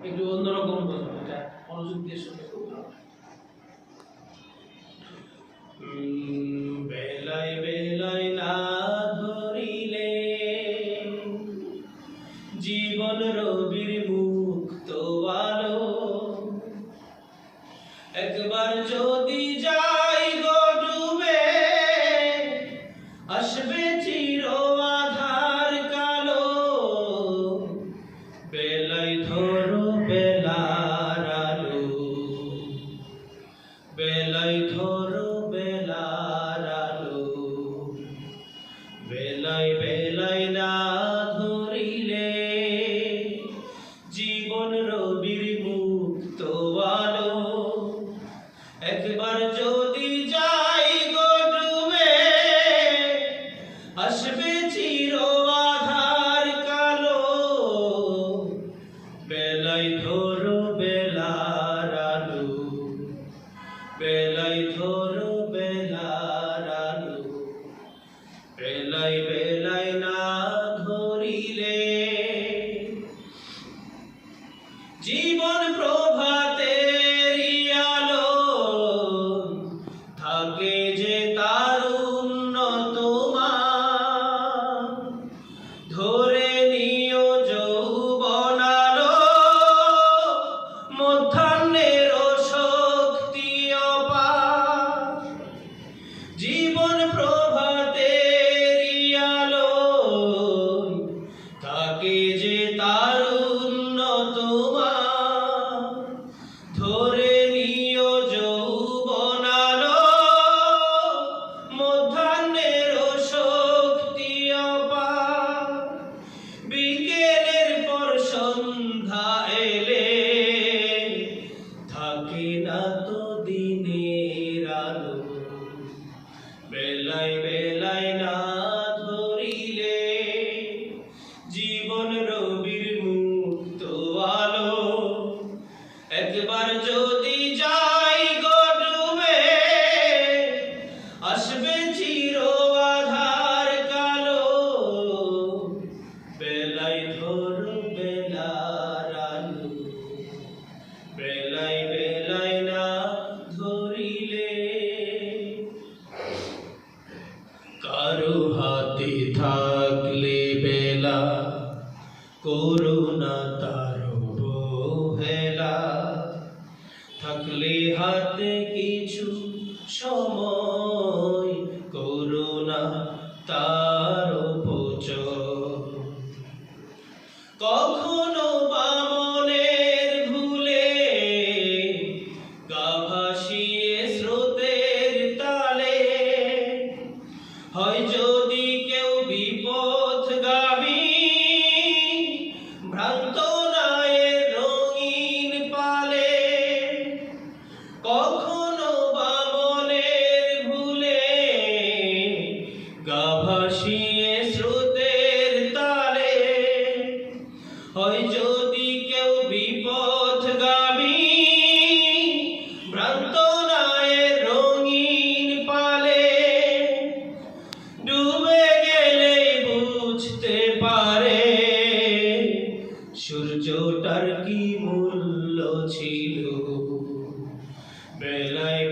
একটু অন্যরকম কথা, এটা মনোযোগ দিয়ে শুনলে খুব ভালো লাগে। বেলায় বেলায় না ধরিলে জীবন রবির মুক্ত আলো, একবার যদি যাই গো ডুবে আসবে চির আধার কালো। বেলায় ধরো বেলার আলো, বেলায় ধরো বেলার আলো, বেলায় বেলায় না ধরিলে জীবন রবির মুক্ত আলো, একবার যদি যাই গো ডুবে আসবে চির আধার কালো। বেলায় ধরো বেলার আলো, বেলায় ধরো বেলার আলো, বেলায় বেলায় না ধরিলে জীবন প্রভাতেরই আলো, থাকে যে তারুণ্য তোমার, ধরে নিও যৌবন আলো, মধ্যাহ্নের শক্তি অপার। জীবন প্রভাতেরই আলো, থাকে যে তারুণ্য তোমার, ধরে নিও যৌবন আলো, মধ্যাহ্নের শক্তি অপার। বিকেলের পর সন্ধ্যা এলে থাকে না তো দিনের আলো, বেলায় বেলায় না ধরিলে জীবন রবির মুক্ত আলো, একবার যদি যাই গো ডুবে আসবে চির আধার কালো। বেলায় ধরো বেলার আলো, বেলায় বেলায় না ধরিলে কারো হাতে থাকলে বেলা করুণা তার অবহেলা, থাকলে হাতে কিছু সময় করুণা তার অপচয়। কখনো বা মনের ভুলে গা ভাসিয়ে স্রোতের তালে, হয় যদি কেউ বিপথগামী ভ্রান্ত নায়ের রঙিন পালে। কখনো বা মনের ভুলে গা ভাসিয়ে স্রোতের তালে, হয় যদি কেউ বিপথগামী ভ্রান্ত নায়ের রঙিন পালে। ডুবে গেলে বুঝতে পারে সূর্যটার কি মূল্য ছিল, বেলায়